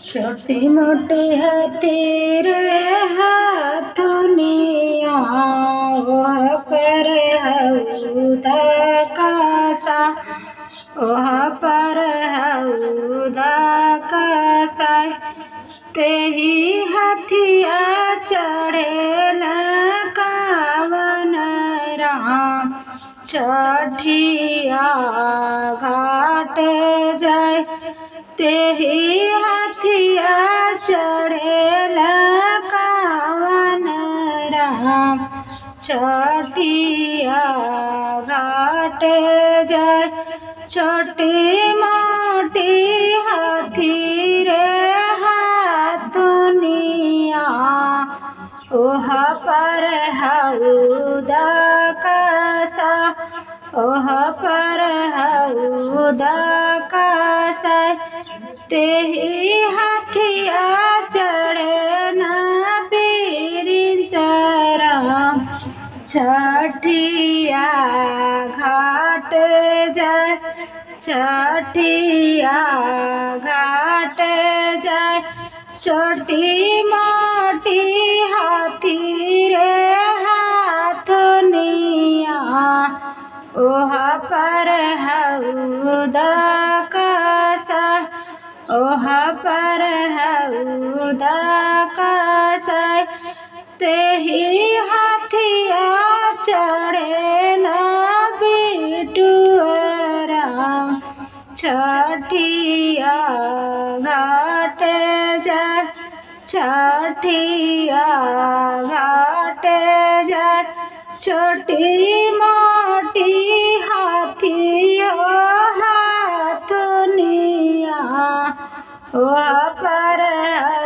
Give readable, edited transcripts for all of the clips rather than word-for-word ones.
छोटी मोटी है तेरे हाथुनिया वह पर हउदा कासा वह पर हउदा कासा तेही हथिया चढ़ेल कावन राम छठिया घाट जाय तेही हथिया चढ़ेल कावन राम छठिया घाट जाय छोटी मोटी हाथी रे हाथुनिया ओह पर हउदा कासा ओह पर हउदा कासा तेही हथिया चढ़े न राम छठिया घाट जाय छठिया घाट जाय छोटी मोटी हाथी रे हाथुनिया ओह पर हउदा कासा ओह पर हउदा कासा तेही हथिया चढ़े न राम छठिया घाट जाय छठिया घाट जाय छोटी मोटी हाथी हाथुनिया वह पर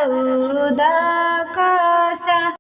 हउदा कासा।